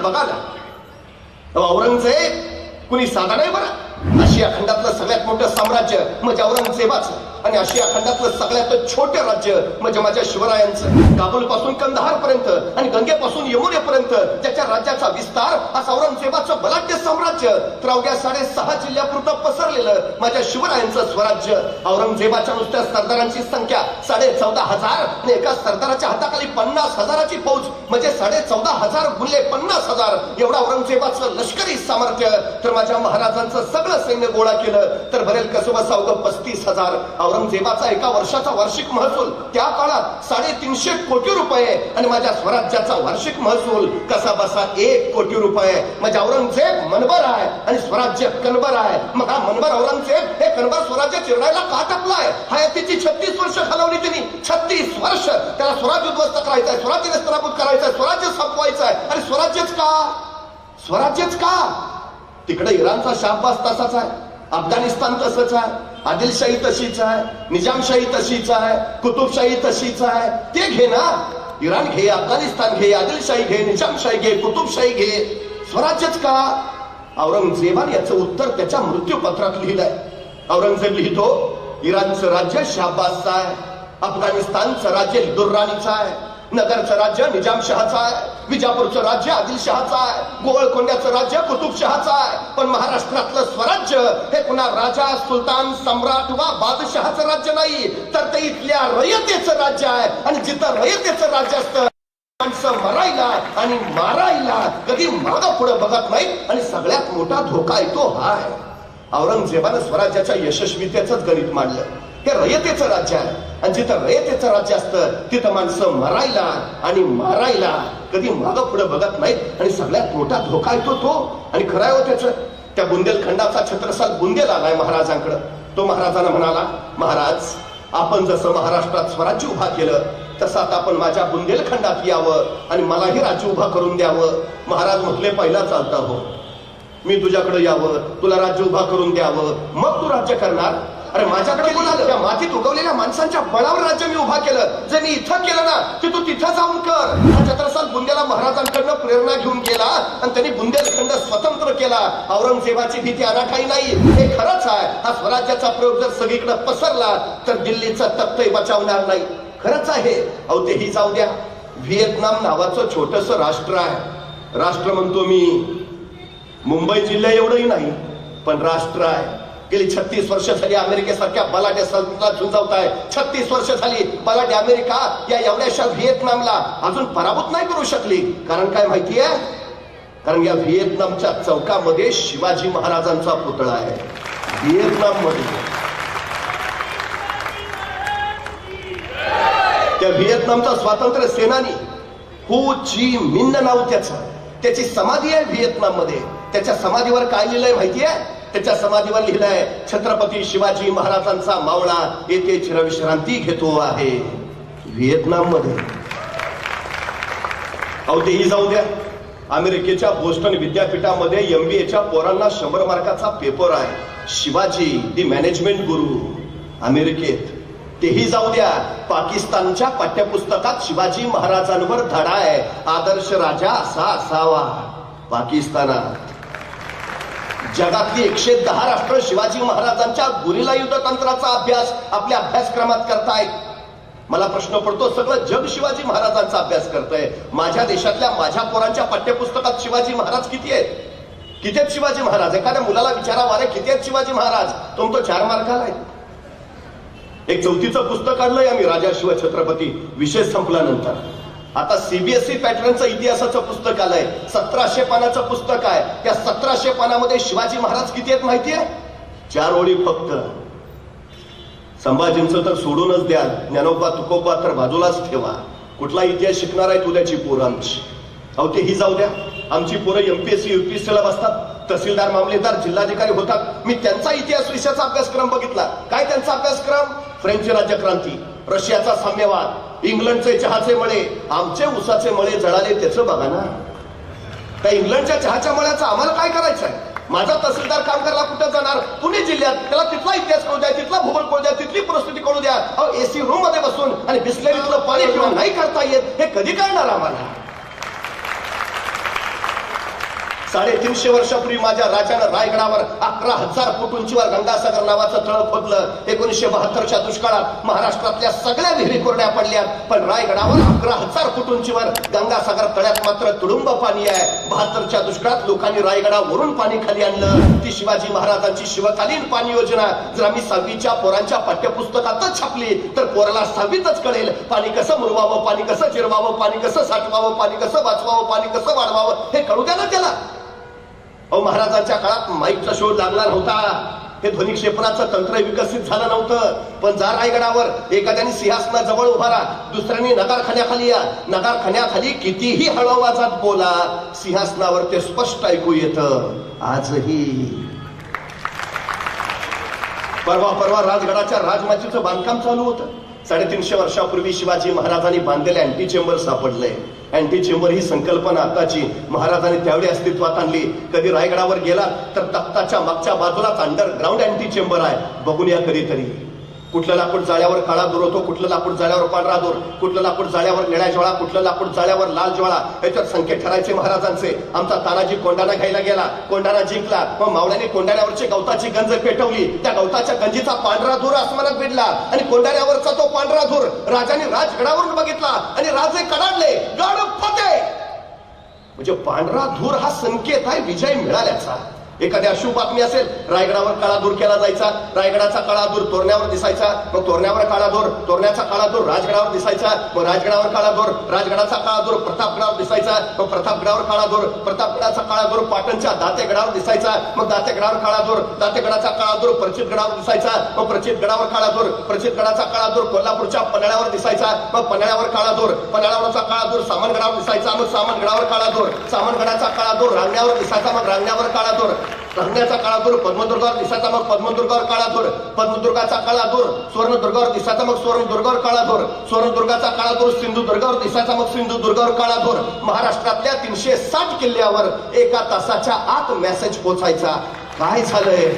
बघा ना, औरंगजेब कुणी साधा नाही बरं. आशिया खंडातलं सगळ्यात मोठं साम्राज्य म्हणजे औरंगजेबाचं, आणि आशिया खंडातलं सगळ्यात छोटे राज्य म्हणजे माझ्या शिवरायांचं. काबूल पासून कंधार पर्यंत आणि गंगेपासून यमुनेपर्यंत ज्याच्या राज्याचा विस्तार असं औरंगजेबाचं बलाढ्य साम्राज्य, तर अवघ्या 6.5 जिल्ह्यापुरतं पसरलेलं माझ्या शिवरायांचं स्वराज्य. औरंगजेबाच्या नुसत्या सरदारांची संख्या 14,500 आणि एका सरदाराच्या हाताखाली 50,000ची फौज म्हणजे 14,500 गुणिले 50,000 एवढा औरंगजेबाचं लष्करी सामर्थ्य. तर माझ्या महाराजांचं सगळं सैन्य गोळा केलं तर भरेल कसं बसा अवघं 35,000. औरंगजेबाचा एका वर्षाचा वार्षिक महसूल त्या काळात 350 कोटी रुपये आणि माझ्या स्वराज्याचा वार्षिक महसूल कसा बसा 1 कोटी रुपये. म्हणजे औरंगजेब मनबर आहे आणि स्वराज्य कणबर आहे. मग हा मनबर औरंगजेब हे कणबर स्वराज्य चिरडायला का टाकलाय? हयातीची 36 वर्ष घालवली त्यांनी. 36 वर्ष त्याला स्वराज्य उद्ध्वस्त करायचंय, स्वराज्य नेस्तनाबूत करायचंय, स्वराज्य संपवायचंय. आणि स्वराज्यच का? स्वराज्यच का? तिकडे इराणचा शाहबाज तसाच आहे, अफगाणिस्तान तसंच आहे, आदिलशाही तशीच आहे, निजामशाही तशीच आहे, कुतुबशाही तशीच आहे. ते घे ना, इराण घे, अफगाणिस्तान घे, आदिलशाही घे, निजामशाही घे, कुतुबशाही घे. स्वराज्यच का? औरंगजेबाने याचं उत्तर त्याच्या मृत्यूपत्रात लिहिलंय. औरंगजेब लिहितो, इराणचं राज्य शाहबाजचं आहे, अफगाणिस्तानचं राज्य दुर्राणीचं आहे, नगरचं राज्य निजामशहाचं आहे, विजापूरचं राज्य आदिलशहाचं आहे, गोवळकोंड्याचं राज्य कुतुबशहाचं आहे. पण महाराष्ट्रातलं स्वराज्य हे कुणा राजा, सुलतान, सम्राट वा बादशहाचं राज्य नाही, तर ते इथल्या रयतेचं राज्य आहे. आणि जिथं रयतेचं राज्य असतं माणसं मरायला आणि मारायला कधी मागं पुढे बघत नाही. आणि सगळ्यात मोठा धोका येतो हाय. औरंगजेबानं स्वराज्याच्या यशस्वीतेचंच गणित मांडलं. हे रयतेचं राज्य आहे आणि जिथं रयतेचं राज्य असतं तिथं माणसं मरायला आणि मारायला कधी मागं पुढे बघत नाहीत. आणि सगळ्यात मोठा धोका येतो तो. आणि खरं आहे हो त्याचं. त्या बुंदेलखंडाचा छत्रसाल बुंदेल आलाय महाराजांकडे. तो महाराजांना म्हणाला, महाराज आपण जसं महाराष्ट्रात स्वराज्य उभा केलं तसं आता आपण माझ्या बुंदेलखंडात यावं आणि मलाही राज्य उभा करून द्यावं. महाराज म्हटले, पहिला चालता हो, मी तुझ्याकडे यावं, तुला राज्य उभा करून द्यावं, मग तू राज्य करणार. अरे माझ्याकडे बोलाल, त्या मातीत उगवलेल्या माणसांच्या बळावर राज्य मी उभा केलं. जे मी इथं केलं ना ते तू तिथं जाऊन कर. हा छत्रसाल बुंदेला महाराजांकडनं प्रेरणा घेऊन गेला आणि त्यांनी बुंदेलखंड स्वतंत्र केला. औरंगजेबाची भीती अनाठाई नाही, हे खरंच आहे. हा स्वराज्याचा प्रयोग जर सगळीकडे पसरला तर दिल्लीचा तख्तही बचावणार नाही. खरंच आहे. अहो तेही जाऊ द्या. व्हिएतनाम नावाचं छोटस राष्ट्र आहे. राष्ट्र म्हणतो मी, मुंबई जिल्हा एवढंही नाही पण राष्ट्र आहे. गेली 36 वर्ष झाली अमेरिकेसारख्या बलाढ्य सल्तनतला झुंजावत आहे. 36 वर्ष झाली बलाढ्य अमेरिका या एवढ्याशा व्हिएतनामला अजून पराभूत नाही करू शकली. कारण काय माहितीये? कारण या व्हिएतनामच्या चौकामध्ये शिवाजी महाराजांचा पुतळा आहे. व्हिएतनाम मध्ये त्या व्हिएतनामचा स्वातंत्र्य सेनानी हो ची मिन्न नाव त्याची समाधी आहे व्हिएतनाम मध्ये. त्याच्या समाधीवर काय लिहिलंय माहितीये? त्याच्या समाधीवर लिहिलंय, छत्रपती शिवाजी महाराजांचा मावळा येथे चिरविश्रांती घेतो आहे. व्हिएतनाम मध्ये. अहो तेही जाऊ द्या. अमेरिकेच्या बोस्टन विद्यापीठामध्ये MBAच्या पोरांना 100 मार्काचा पेपर आहे. शिवाजी दी मॅनेजमेंट गुरु अमेरिकेत. तेही जाऊ द्या. पाकिस्तानच्या पाठ्यपुस्तकात शिवाजी महाराजांवर धडा आहे, आदर्श राजा असा असावा. पाकिस्तानात जगातली 110 राष्ट्र शिवाजी महाराजांच्या गुरिल्ला युद्ध तंत्राचा अभ्यास आपल्या अभ्यासक्रमात करतायत. मला प्रश्न पडतो, सगळं जग शिवाजी महाराजांचा अभ्यास करतंय. माझ्या देशातल्या माझ्या पोरांच्या पाठ्यपुस्तकात शिवाजी महाराज किती आहेत? किती आहेत शिवाजी महाराज? एखाद्या मुलाला विचारा, वारे किती आहेत शिवाजी महाराज? तो 4 मार्काला आहे. एक 4थीचं पुस्तक काढलंय आम्ही, राजा शिव छत्रपती. विषय संपल्यानंतर आता CBSE पॅटर्नचं इतिहासाचं पुस्तक आलंय. 1700 पानाचं पुस्तक आहे. त्या 1700 पानामध्ये शिवाजी महाराज किती आहेत माहितीये? 4 ओळी फक्त. संभाजींचं तर सोडूनच द्या. ज्ञानोबा तुकोबा तर बाजूलाच ठेवा. कुठला इतिहास शिकणार आहे तुझ्याची पोरं आमची? अहो तेही जाऊ द्या. आमची पोरं MPSC UPSC ला बसतात, तहसीलदार, मामलेदार, जिल्हाधिकारी होतात. मी त्यांचा इतिहास विषयाचा अभ्यासक्रम बघितला. काय त्यांचा अभ्यासक्रम? फ्रेंच राज्यक्रांती, रशियाचा साम्यवाद, इंग्लंडचे चहाचे मळे, आमचे उसाचे मळे जळाले त्याचं बघा ना. त्या इंग्लंडच्या चहाच्या मळ्याचं आम्हाला काय करायचं आहे? माझा तहसीलदार काम करायला कुठं जाणार? पुणे जिल्ह्यात. त्याला तिथला इतिहास कळू द्या, तिथला भूगोल कळू द्या, तिथली परिस्थिती कळू द्या. AC रूम मध्ये बसून आणि बिस्लेरीतलं पाणी पिऊन नाही करता येत, हे कधी कळणार आम्हाला? 350 वर्षापूर्वी माझ्या राजानं रायगडावर 11,000 फूट उंचीवर गंगासागर नावाचं तळ खोदलं. 1972च्या दुष्काळात महाराष्ट्रातल्या सगळ्या विहिरी कोरड्या पडल्या, पण रायगडावर 11,000 फूट उंचीवर गंगासागर तळ्यात मात्र तुडुंब पाणी आहे. 72च्या दुष्काळात लोकांनी रायगडावरून पाणी खाली आणलं. ती शिवाजी महाराजांची शिवकालीन पाणी योजना जर आम्ही 6वीच्या पोरांच्या पाठ्यपुस्तकातच छापली तर पोराला 6वीतच कळेल पाणी कसं मुरवावं, पाणी कसं जिरवावं, पाणी कसं साठवावं, पाणी कसं वाचवावं, पाणी कसं वाढवावं हे कळू द्या ना त्याला. महाराजांच्या काळात माईकचा शोध लागला नव्हता, हे ध्वनी क्षेपणाचं तंत्र विकसित झालं नव्हतं. पण जा रायगडावर एखाद्याने सिंहासनाजवळ उभा राहा, दुसऱ्याने नगारखान्याखाली या, नगारखान्याखाली कितीही हळू आवाजात बोला, सिंहासनावर ते स्पष्ट ऐकू येतं. आजही परवा राजगडाच्या राजमाचीचं बांधकाम चालू होतं. 350 वर्षापूर्वी शिवाजी महाराजांनी बांधलेले अँटी चेंबर सापडलंय. अँटी चेंबर ही संकल्पना आताची, महाराजांनी त्यावेळी अस्तित्वात आणली. कधी रायगडावर गेला तर तख्ताच्या मागच्या बाजूलाच अंडरग्राऊंड अँटी चेंबर आहे, बघून या कधीतरी. कुठलं लाकूड जाळ्यावर काळा दूर होतो, कुठलं लाकूड जाळ्यावर पांढरा दूर, कुठलं लाकूड जाळ्यावर निळ्या ज्वाळा, कुठलं लाकूड जाळ्यावर लाल ज्वाळा, याच्यात संकेत ठरायचे महाराजांचे. आमचा तानाजी कोंडाणा घ्यायला गेला, कोंडाणा जिंकला, मग मावळ्याने कोंडाण्यावरची गवताची गंज पेटवली. त्या गवताच्या गंजीचा पांढरा धूर आसमानात भिडला आणि कोंडाण्यावरचा तो पांढरा धूर राजाने राजगडावरून बघितला आणि राजे कडाडले, गड फते. म्हणजे पांढरा धूर हा संकेत आहे विजय मिळाल्याचा. एखादी अशुभ बातमी असेल, रायगडावर काळा दूर केला जायचा, रायगडाचा काळा दूर तोरण्यावर दिसायचा, मग तोरण्यावर काळा दूर, तोरण्याचा काळा दूर राजगडावर दिसायचा, मग राजगडावर काळा दूर, राजगडाचा काळा दूर प्रतापगडावर दिसायचा, मग प्रतापगडावर काळा दूर, प्रतापगडाचा काळा दूर पाटणच्या दातेगडावर दिसायचा, मग दातेगडावर काळा दूर, दातेगडाचा काळा दूर प्रचितगडावर दिसायचा, मग प्रचितगडावर काळा दूर, प्रचितगडाचा काळा दूर कोल्हापूरच्या पन्हाळ्यावर दिसायचा, मग पन्हाळ्यावर काळा दूर, पन्हाळ्यावरचा काळा दूर सामनगडावर दिसायचा, मग सामनगडावर काळा दूर, सामनगडाचा काळा दूर रांगण्यावर दिसायचा, मग रांगण्यावर काळा दूर, रांगण्याचा काळा दूर पद्मदुर्गावर दिसायचा, मग पद्मदुर्गावर काळा दूर, पद्मदुर्गाचा काळा दूर सुवर्णदुर्गावर दिसायचा, मग सुवर्णदुर्गावर काळा दूर, सुवर्णदुर्गाचा काळा दूर सिंधुदुर्गावर दिसायचा, मग सिंधुदुर्गावर काळा दूर. महाराष्ट्रातल्या 360 किल्ल्यावर 1 तासाच्या आत मेसेज पोहोचायचा. काय झालंय?